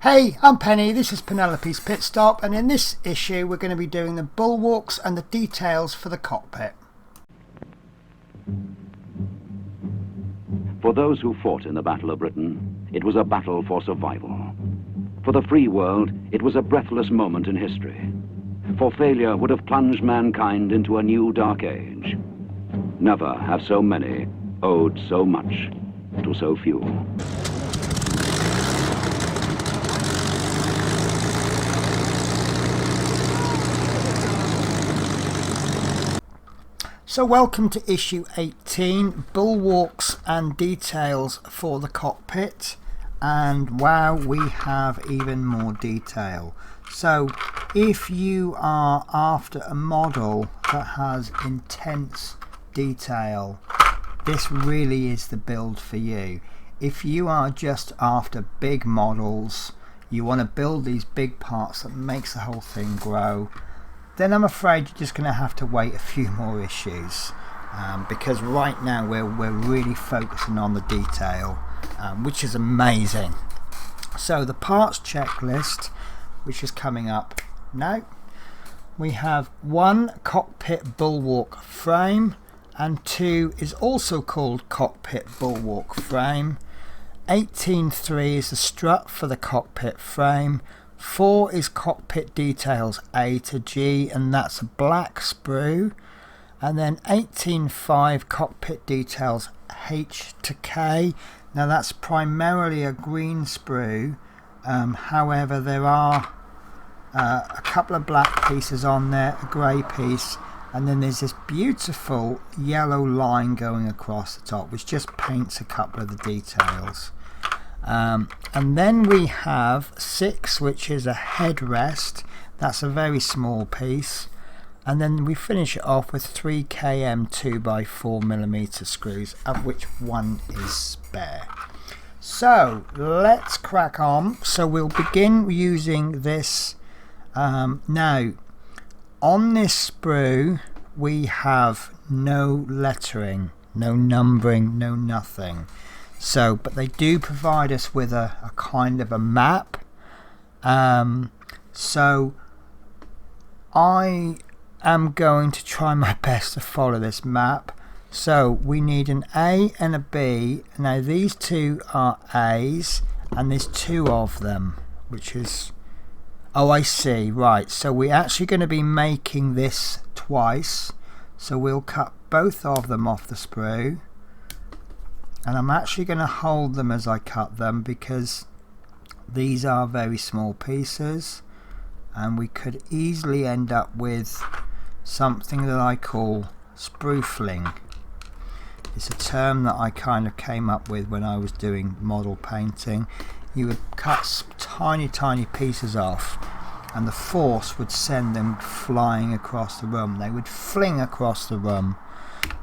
Hey, I'm Penny, this is Penelope's Pitstop, and in this issue we're going to be doing the bulwarks and the details for the cockpit. For those who fought in the Battle of Britain, it was a battle for survival. For the free world, it was a breathless moment in history. For failure would have plunged mankind into a new dark age. Never have so many owed so much to so few. So welcome to issue 18, bulwarks and details for the cockpit, and wow, we have even more detail. So if you are after a model that has intense detail, this really is the build for you. If you are just after big models, you want to build these big parts that makes the whole thing grow, then I'm afraid you're just going to have to wait a few more issues, because right now we're really focusing on the detail, which is amazing. So the parts checklist, which is coming up now, we have 1 cockpit bulwark frame, and 2 is also called cockpit bulwark frame. 18.3 is the strut for the cockpit frame. 4 is cockpit details A to G, and that's a black sprue. And then 18.5 cockpit details H to K. Now that's primarily a green sprue, however there are a couple of black pieces on there, a grey piece, and then there's this beautiful yellow line going across the top which just paints a couple of the details. And then we have 6, which is a headrest. That's a very small piece, and then we finish it off with 3 km 2x4mm screws, of which 1 is spare. So let's crack on. So we'll begin using this. Now on this sprue we have no lettering, no numbering, no nothing. So, but they do provide us with a kind of a map. So I am going to try my best to follow this map. So we need an A and a B. Now these 2 are A's, and there's 2 of them, which is, oh, I see, right. So we're actually going to be making this twice. So we'll cut both of them off the sprue. And I'm actually going to hold them as I cut them, because these are very small pieces and we could easily end up with something that I call spruefling. It's a term that I kind of came up with when I was doing model painting. You would cut tiny pieces off and the force would send them flying across the room. They would fling across the room.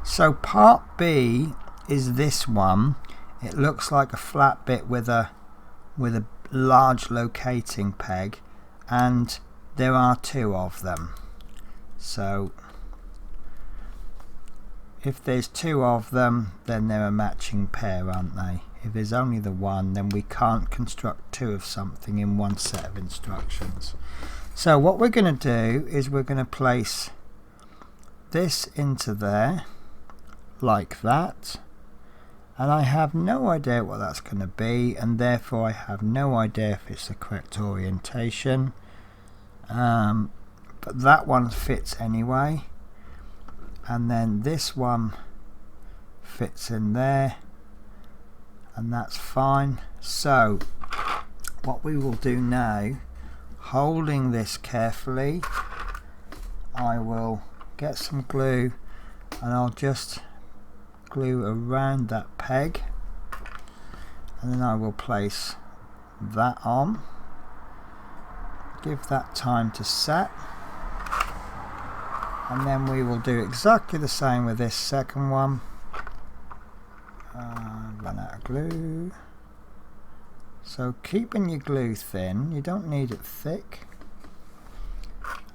So part B is this one. It looks like a flat bit with a large locating peg, and there are 2 of them. So if there's 2 of them, then they're a matching pair, aren't they? If there's only the 1, then we can't construct 2 of something in 1 set of instructions. So what we're going to do is we're going to place this into there like that. And I have no idea what that's going to be, and therefore I have no idea if it's the correct orientation. But that one fits anyway. And then this one fits in there, and that's fine. So what we will do now, holding this carefully, I will get some glue and I'll just glue around that peg, and then I will place that on, give that time to set, and then we will do exactly the same with this second one. Run out of glue. So keeping your glue thin, you don't need it thick.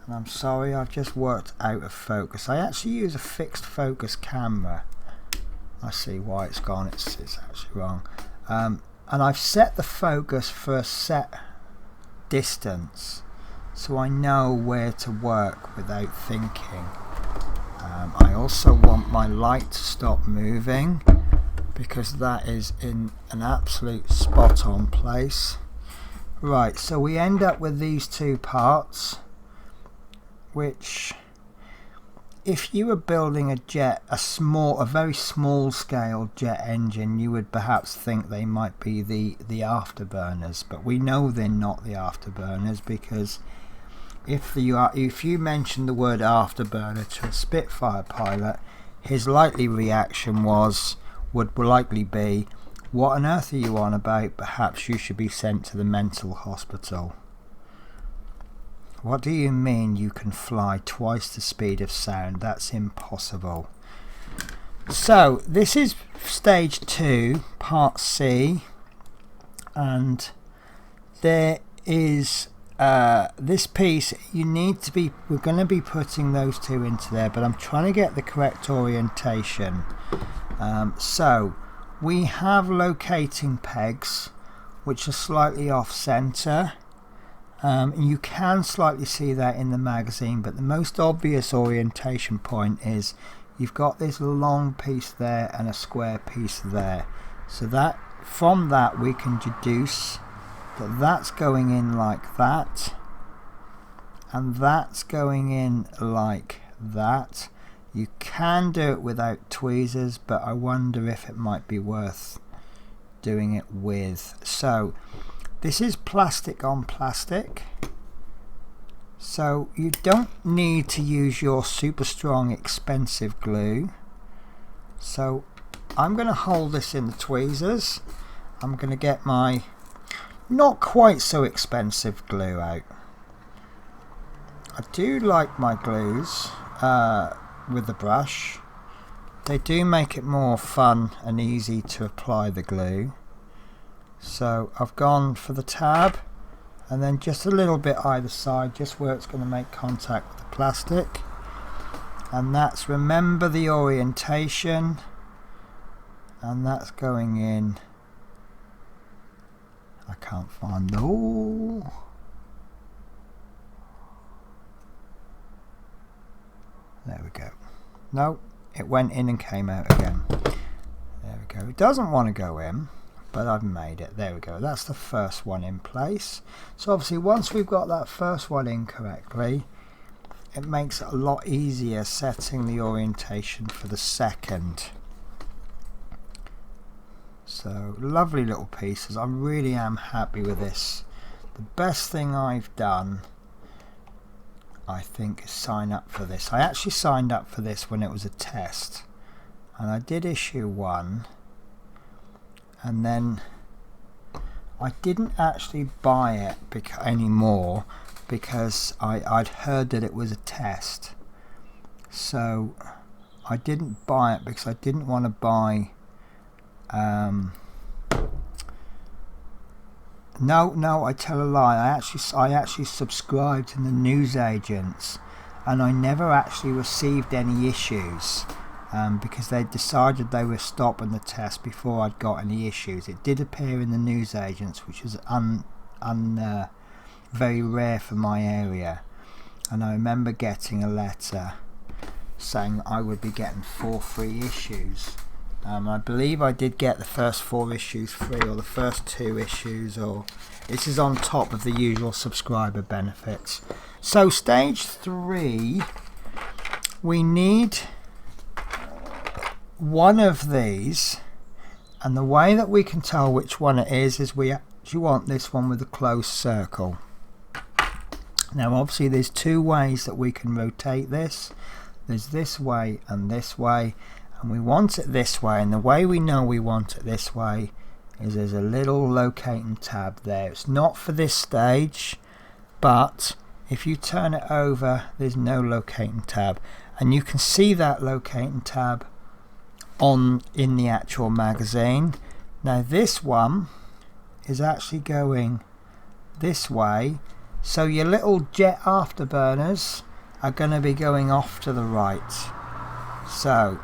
And I'm sorry, I've just worked out of focus. I actually use a fixed focus camera. I see why it's gone, it's actually wrong. And I've set the focus for a set distance, so I know where to work without thinking. I also want my light to stop moving, because that is in an absolute spot on place. Right, so we end up with these two parts, which, if you were building a jet, a very small scale jet engine, you would perhaps think they might be the afterburners, but we know they're not the afterburners, because if you mention the word afterburner to a Spitfire pilot, his likely reaction would likely be, "What on earth are you on about? Perhaps you should be sent to the mental hospital. What do you mean you can fly twice the speed of sound? That's impossible." So this is stage 2, part C, and there is this piece. We're going to be putting those two into there, but I'm trying to get the correct orientation. So we have locating pegs which are slightly off center. You can slightly see that in the magazine, but the most obvious orientation point is you've got this long piece there and a square piece there. So that from that we can deduce that that's going in like that, and that's going in like that. You can do it without tweezers, but I wonder if it might be worth doing it with. So this is plastic on plastic, so you don't need to use your super strong expensive glue. So I'm going to hold this in the tweezers. I'm going to get my not quite so expensive glue out. I do like my glues with the brush. They do make it more fun and easy to apply the glue. So I've gone for the tab, and then just a little bit either side, just where it's going to make contact with the plastic. And that's, remember the orientation, and that's going in. I can't find the, oh. There we go. No, it went in and came out again. There we go. It doesn't want to go in, but I've made it. There we go. That's the first one in place. So obviously once we've got that first one in correctly, it makes it a lot easier setting the orientation for the second. So lovely little pieces. I really am happy with this. The best thing I've done, I think, is sign up for this. I actually signed up for this when it was a test, and I did issue one, and then I didn't actually buy it anymore because I'd heard that it was a test. So I didn't buy it because I didn't want to buy no, I tell a lie. I actually subscribed in the newsagents, and I never actually received any issues because they decided they were stopping the test before I'd got any issues. It did appear in the newsagents, which is very rare for my area, and I remember getting a letter saying I would be getting 4 free issues. I believe I did get the first 4 issues free, or the first 2 issues, or this is on top of the usual subscriber benefits. So stage 3, we need one of these, and the way that we can tell which one it is we actually want this one with a closed circle. Now obviously there's 2 ways that we can rotate this. There's this way and this way, and we want it this way, and the way we know we want it this way is there's a little locating tab there. It's not for this stage, but if you turn it over, there's no locating tab, and you can see that locating tab in the actual magazine. Now this one is actually going this way, so your little jet afterburners are going to be going off to the right. So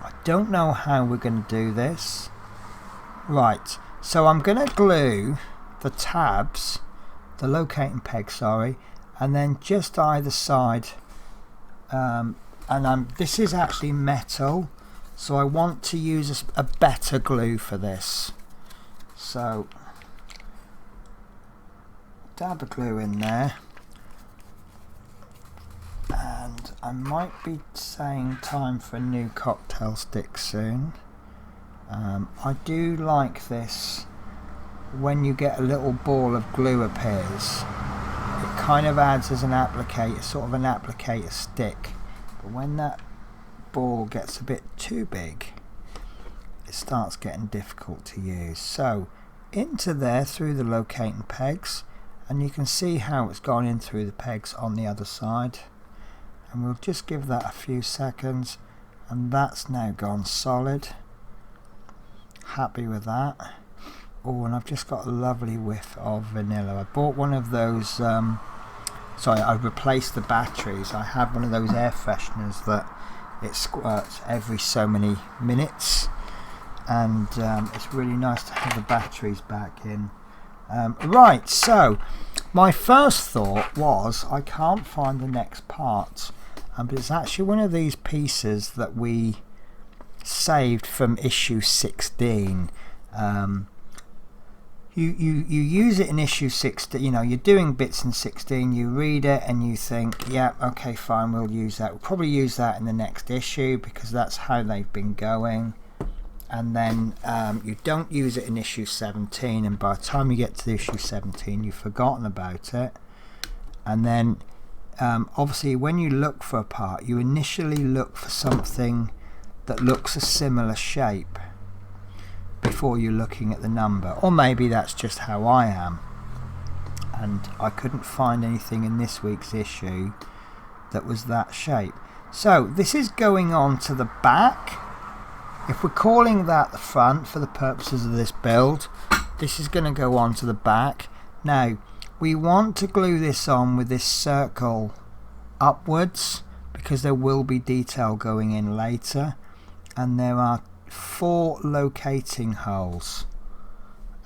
I don't know how we're going to do this. Right, so I'm going to glue the tabs, the locating peg, sorry, and then just either side, this is actually metal, so I want to use a better glue for this. So dab of glue in there, and I might be saying time for a new cocktail stick soon. I do like this when you get a little ball of glue appears. It kind of adds as an applicator, sort of an applicator stick, but when that ball gets a bit too big, it starts getting difficult to use. So into there through the locating pegs, and you can see how it's gone in through the pegs on the other side, and we'll just give that a few seconds, and that's now gone solid. Happy with that. Oh, and I've just got a lovely whiff of vanilla. I bought one of those, sorry, I replaced the batteries. I had one of those air fresheners that it squirts every so many minutes, and it's really nice to have the batteries back in. Right, so my first thought was I can't find the next part, but it's actually one of these pieces that we saved from issue 16. You use it in issue 16, you know, you're doing bits in 16, you read it and you think, yeah, okay, fine, we'll use that. We'll probably use that in the next issue because that's how they've been going. And then you don't use it in issue 17, and by the time you get to issue 17 you've forgotten about it. And then obviously when you look for a part, you initially look for something that looks a similar shape before you're looking at the number, or maybe that's just how I am, and I couldn't find anything in this week's issue that was that shape. So this is going on to the back. If we're calling that the front for the purposes of this build, this is going to go on to the back. Now we want to glue this on with this circle upwards because there will be detail going in later, and there are 4 locating holes,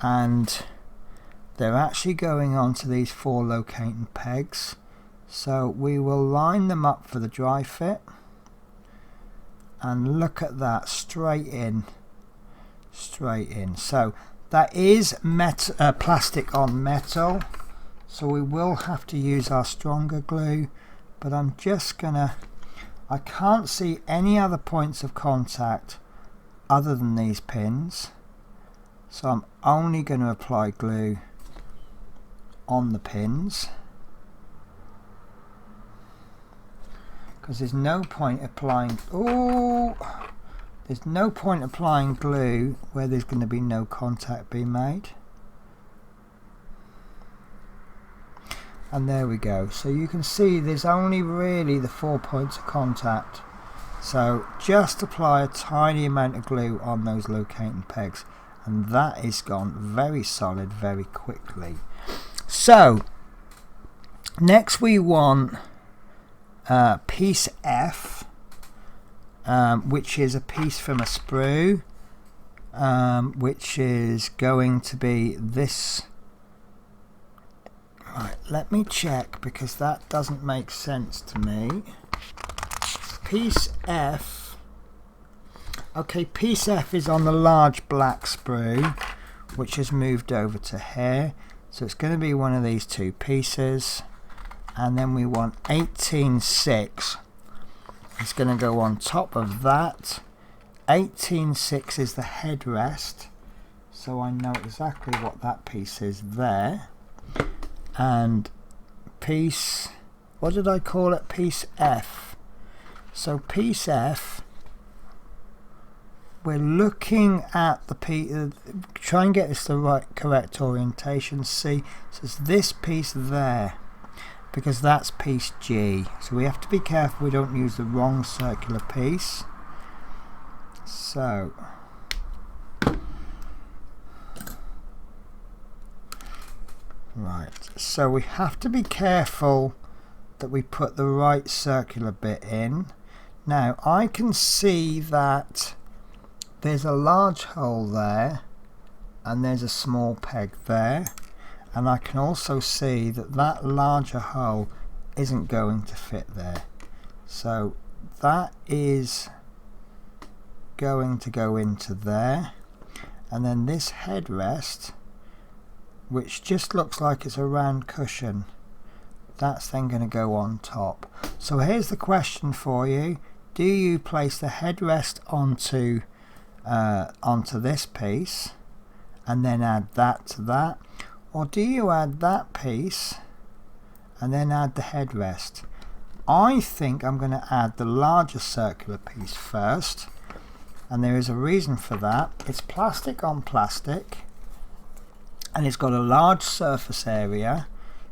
and they're actually going on to these 4 locating pegs. So we will line them up for the dry fit, and look at that, straight in. So that is plastic on metal, so we will have to use our stronger glue, but I'm just gonna, I can't see any other points of contact other than these pins, so I'm only going to apply glue on the pins, because there's no point applying there's no point applying glue where there's going to be no contact being made. And there we go. So you can see there's only really the 4 points of contact. So just apply a tiny amount of glue on those locating pegs, and that is gone very solid very quickly. So next we want piece F, which is a piece from a sprue, which is going to be this. Right, let me check because that doesn't make sense to me. Piece F, okay, piece F is on the large black sprue, which has moved over to here, so it's going to be one of these 2 pieces, and then we want 18.6. It's going to go on top of that. 18.6 is the headrest, so I know exactly what that piece is there. And piece, what did I call it? Piece F. So piece F, we're looking at the piece, try and get this the correct orientation. See, so it's this piece there, because that's piece G. So we have to be careful we don't use the wrong circular piece. So right, so we have to be careful that we put the right circular bit in. Now I can see that there's a large hole there and there's a small peg there, and I can also see that that larger hole isn't going to fit there, so that is going to go into there, and then this headrest, which just looks like it's a round cushion, that's then going to go on top. So here's the question for you: do you place the headrest onto this piece and then add that to that, or do you add that piece and then add the headrest? I think I'm going to add the larger circular piece first, and there is a reason for that. It's plastic on plastic and it's got a large surface area,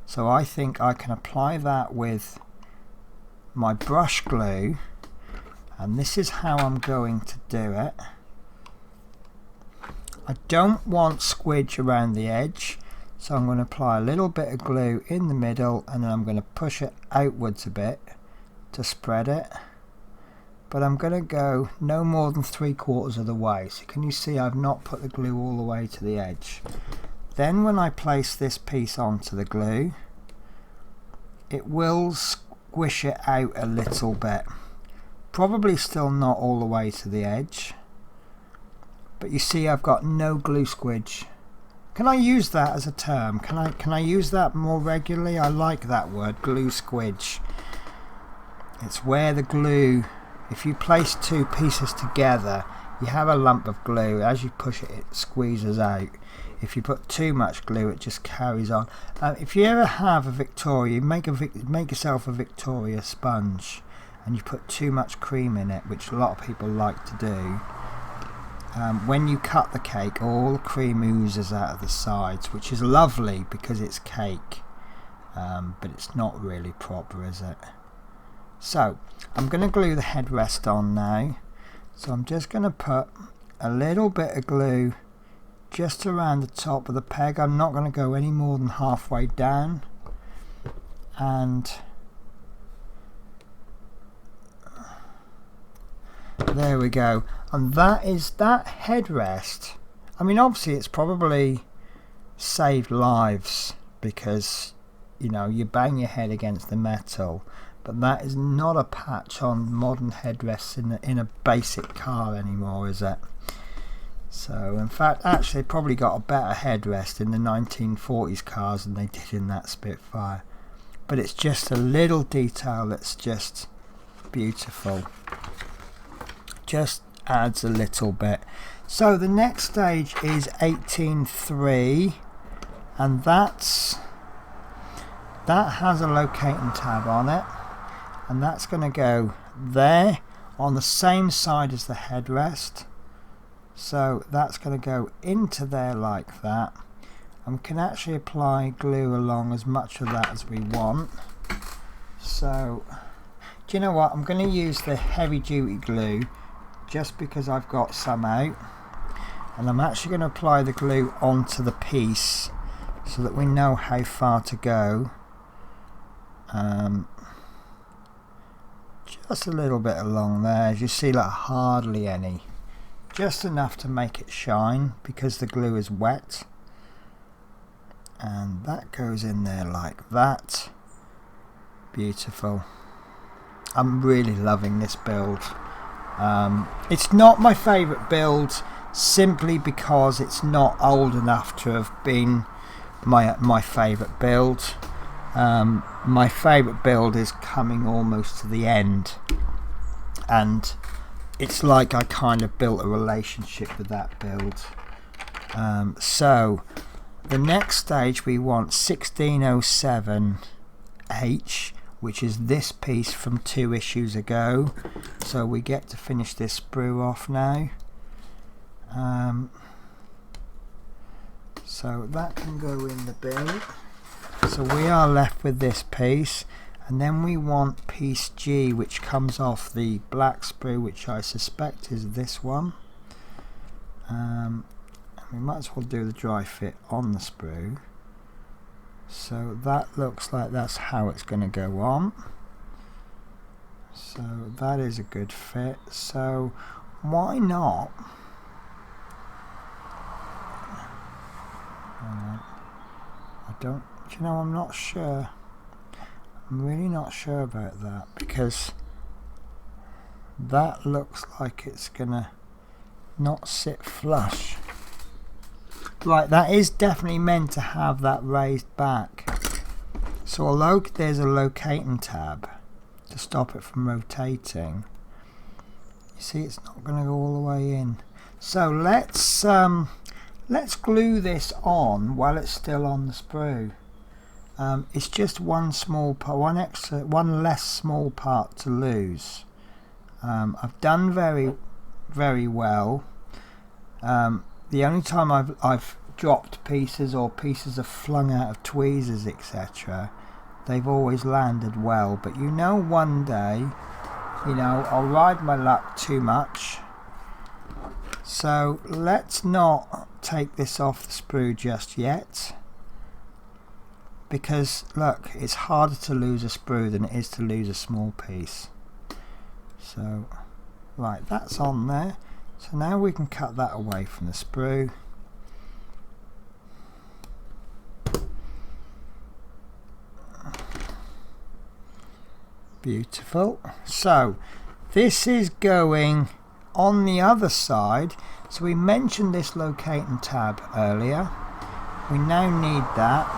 so I think I can apply that with my brush glue, and this is how I'm going to do it. I don't want squidge around the edge, so I'm going to apply a little bit of glue in the middle, and then I'm going to push it outwards a bit to spread it, but I'm going to go no more than 3/4 of the way. So can you see I've not put the glue all the way to the edge? Then when I place this piece onto the glue, it will squish it out a little bit, probably still not all the way to the edge, but you see I've got no glue squidge. Can I use that as a term? Can I use that more regularly? I like that word, glue squidge. It's where the glue, if you place two pieces together, you have a lump of glue. As you push it, it squeezes out. If you put too much glue, it just carries on. If you ever have a Victoria, make yourself a Victoria sponge, and you put too much cream in it, which a lot of people like to do. When you cut the cake, all the cream oozes out of the sides, which is lovely because it's cake, but it's not really proper, is it? So I'm going to glue the headrest on now. So I'm just going to put a little bit of glue just around the top of the peg. I'm not going to go any more than halfway down, and there we go. And that is that headrest. I mean, obviously it's probably saved lives because, you know, you bang your head against the metal, but that is not a patch on modern headrests in a basic car anymore, is it? So in fact, actually probably got a better headrest in the 1940s cars than they did in that Spitfire, but it's just a little detail that's just beautiful, just adds a little bit. So the next stage is 18.3, and that has a locating tab on it, and that's going to go there on the same side as the headrest. So that's going to go into there like that, and we can actually apply glue along as much of that as we want. So do you know what, I'm going to use the heavy duty glue just because I've got some out, and I'm actually going to apply the glue onto the piece so that we know how far to go. Just a little bit along there, as you see, like hardly any, just enough to make it shine because the glue is wet, and that goes in there like that. Beautiful. I'm really loving this build. It's not my favourite build simply because it's not old enough to have been my favourite build. My favourite build is coming almost to the end, and it's like I kind of built a relationship with that build. So the next stage we want 1607H, which is this piece from 2 issues ago. So we get to finish this sprue off now. So that can go in the bin. So we are left with this piece, and then we want piece G, which comes off the black sprue, which I suspect is this one. We might as well do the dry fit on the sprue. So that looks like that's how it's going to go on. So that is a good fit. So why not? I don't you know, I'm not sure. I'm really not sure about that, because that looks like it's gonna not sit flush. Right, that is definitely meant to have that raised back. So although there's a locating tab to stop it from rotating, you see it's not going to go all the way in. So let's glue this on while it's still on the sprue. It's just one small part, one less small part to lose. I've done very well. The only time I've dropped pieces, or pieces are flung out of tweezers, etc., they've always landed well. But you know, one day, you know, I'll ride my luck too much. So let's not take this off the sprue just yet, because look, it's harder to lose a sprue than it is to lose a small piece. So right, that's on there. So now we can cut that away from the sprue. Beautiful. So this is going on the other side. So we mentioned this locating tab earlier. We now need that,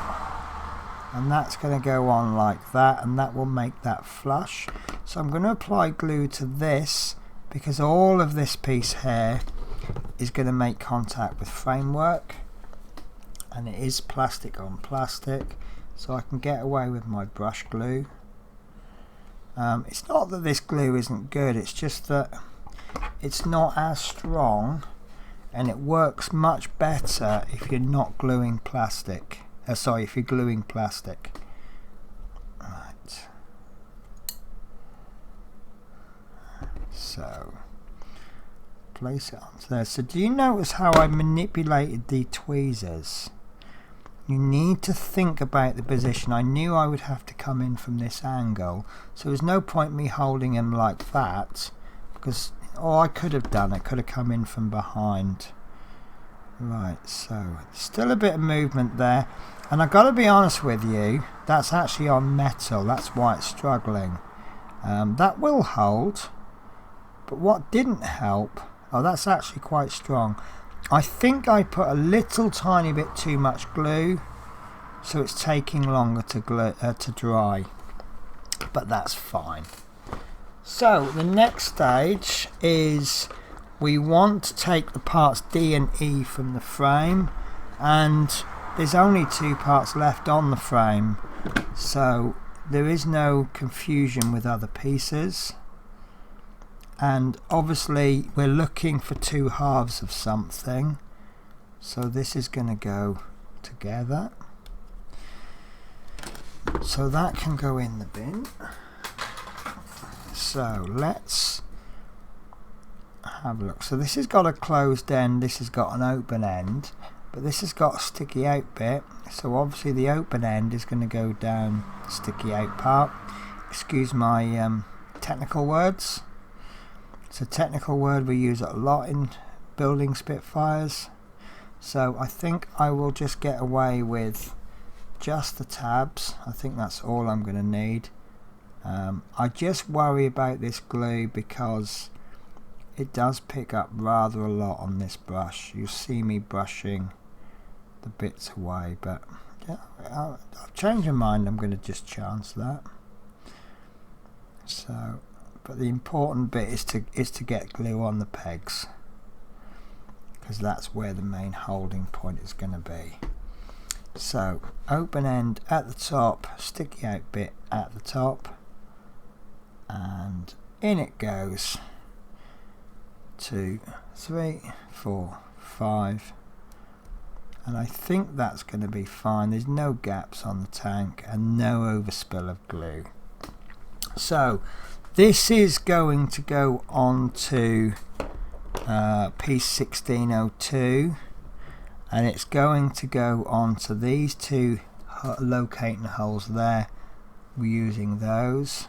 and that's going to go on like that, and that will make that flush. So I'm going to apply glue to this, because all of this piece here is going to make contact with framework, and it is plastic on plastic, so I can get away with my brush glue. It's not that this glue isn't good, it's just that it's not as strong, and it works much better if you're not gluing plastic. If you're gluing plastic. Right. So place it onto there. So do you notice how I manipulated the tweezers? You need to think about the position. I knew I would have to come in from this angle, so there's no point me holding him like that, because all I could have done, I could have come in from behind. Right, so still a bit of movement there, and I've got to be honest with you, that's actually on metal, that's why it's struggling. That will hold, but what didn't help, oh, that's actually quite strong. I think I put a little tiny bit too much glue, so it's taking longer to dry, but that's fine. So the next stage is we want to take the parts D and E from the frame, and there's only 2 parts left on the frame, so there is no confusion with other pieces. And obviously we're looking for 2 halves of something, so this is going to go together, so that can go in the bin. So let's have a look. So this has got a closed end, this has got an open end, but this has got a sticky out bit, so obviously the open end is going to go down the sticky out part. Excuse my technical words. It's a technical word we use a lot in building Spitfires, so I think I will just get away with just the tabs. I think that's all I'm going to need. I just worry about this glue because it does pick up rather a lot on this brush. You see me brushing the bits away, but yeah, I'll change my mind. I'm going to just chance that. So, but the important bit is to get glue on the pegs, because that's where the main holding point is going to be. So open end at the top, sticky out bit at the top, and in it goes. 2, 3, 4, 5, and I think that's going to be fine. There's no gaps on the tank and no overspill of glue. So this is going to go on to piece 1602, and it's going to go on to these 2 locating holes there. We're using those,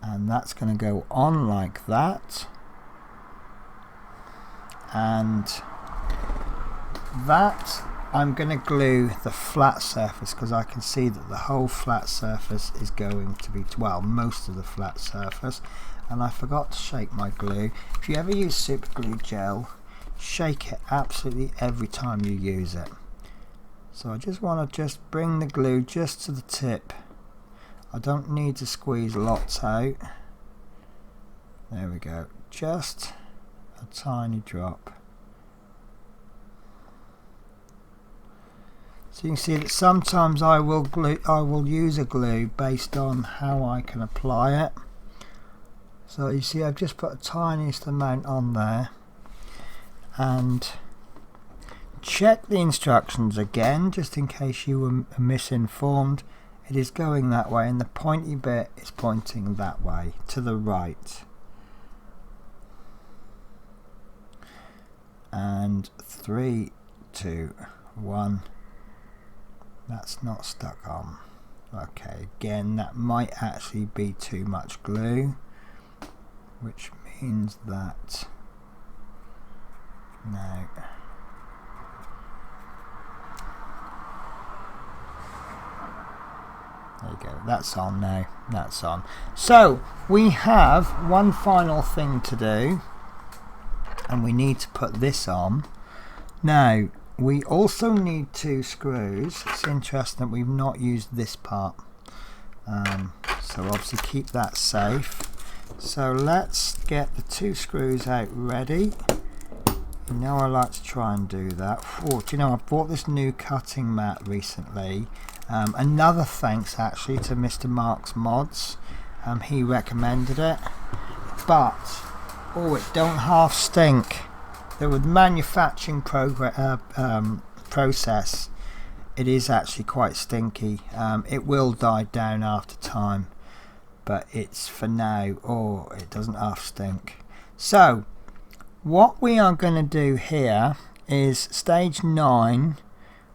and that's going to go on like that, and that I'm going to glue the flat surface because I can see that the whole flat surface is going to be, well, most of the flat surface. And I forgot to shake my glue. If you ever use super glue gel, shake it absolutely every time you use it. So I just want to just bring the glue just to the tip. I don't need to squeeze lots out. There we go, just a tiny drop. So you can see that sometimes I will use a glue based on how I can apply it. So you see I've just put a tiniest amount on there, and check the instructions again just in case you were misinformed. It is going that way and the pointy bit is pointing that way to the right. And 3, 2, 1. That's not stuck on. Okay, again that might actually be too much glue, which means that now there you go, that's on now, that's on. So we have one final thing to do, and we need to put this on. Now we also need 2 screws. It's interesting that we've not used this part, so obviously keep that safe. So let's get the 2 screws out ready. You know I like to try and do that. Oh, do you know, I bought this new cutting mat recently. Another thanks actually to Mr. Mark's Mods. He recommended it. But oh, it don't half stink. With the manufacturing process, it is actually quite stinky. It will die down after time, but it's for now. Oh, it doesn't half stink. So what we are going to do here is stage 9.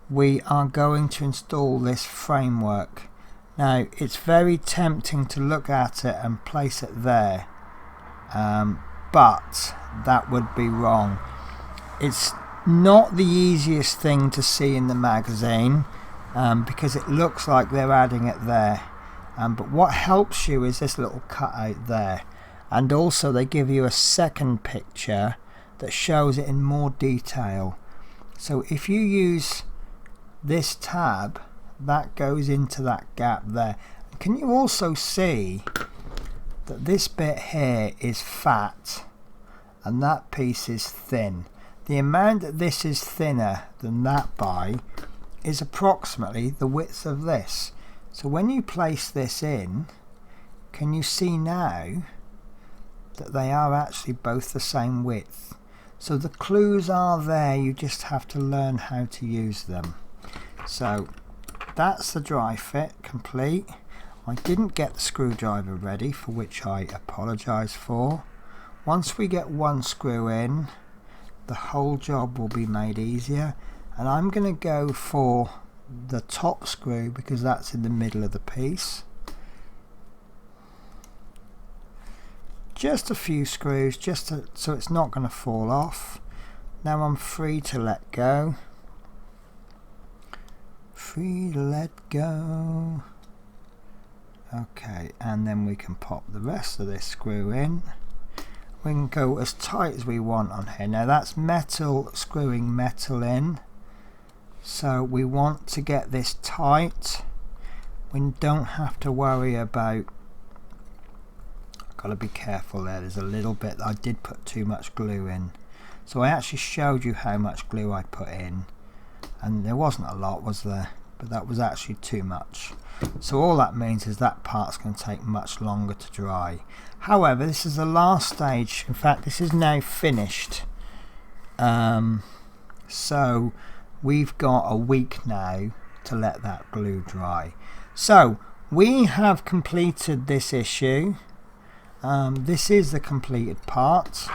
We are going to install this framework. Now it's very tempting to look at it and place it there, but that would be wrong. It's not the easiest thing to see in the magazine, because it looks like they're adding it there, but what helps you is this little cutout there, and also they give you a second picture that shows it in more detail. So if you use this tab, that goes into that gap there. Can you also see that this bit here is fat and that piece is thin? The amount that this is thinner than that by is approximately the width of this. So when you place this in, can you see now that they are actually both the same width? So the clues are there, you just have to learn how to use them. So that's the dry fit complete. I didn't get the screwdriver ready, for which I apologise for. Once we get one screw in, the whole job will be made easier, and I'm going to go for the top screw because that's in the middle of the piece. Just a few screws, so it's not going to fall off. Now I'm free to let go. Free to let go. Okay, and then we can pop the rest of this screw in. We can go as tight as we want on here. Now that's metal screwing metal in, so we want to get this tight. We don't have to worry about, got to be careful there, there's a little bit, I did put too much glue in. So I actually showed you how much glue I put in, and there wasn't a lot, was there? But that was actually too much. So all that means is that part's going to take much longer to dry. However, this is the last stage. In fact, this is now finished. So we've got a week now to let that glue dry. So we have completed this issue. This is the completed part.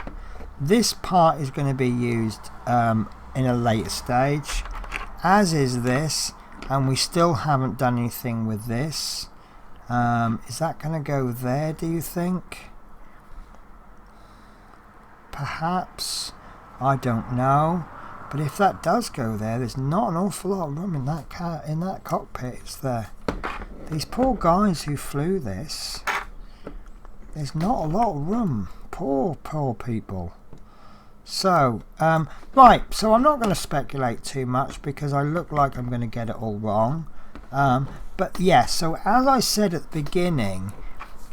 This part is going to be used in a later stage, as is this, and we still haven't done anything with this. Is that going to go there, do you think? Perhaps, I don't know. But if that does go there, there's not an awful lot of room in that cockpit, is there? These poor guys who flew this, there's not a lot of room. Poor people. So, right, so I'm not going to speculate too much because I look like I'm going to get it all wrong. But yeah, so as I said at the beginning,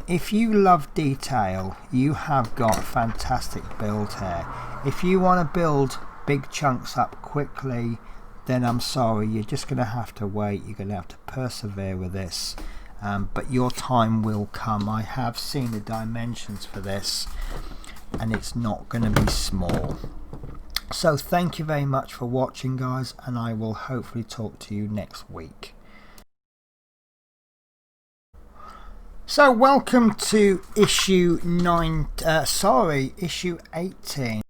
if you love detail, you have got a fantastic build here. If you want to build big chunks up quickly, then I'm sorry, you're just going to have to wait. You're going to have to persevere with this. But your time will come. I have seen the dimensions for this, and it's not going to be small. So thank you very much for watching, guys, and I will hopefully talk to you next week. So welcome to issue 18.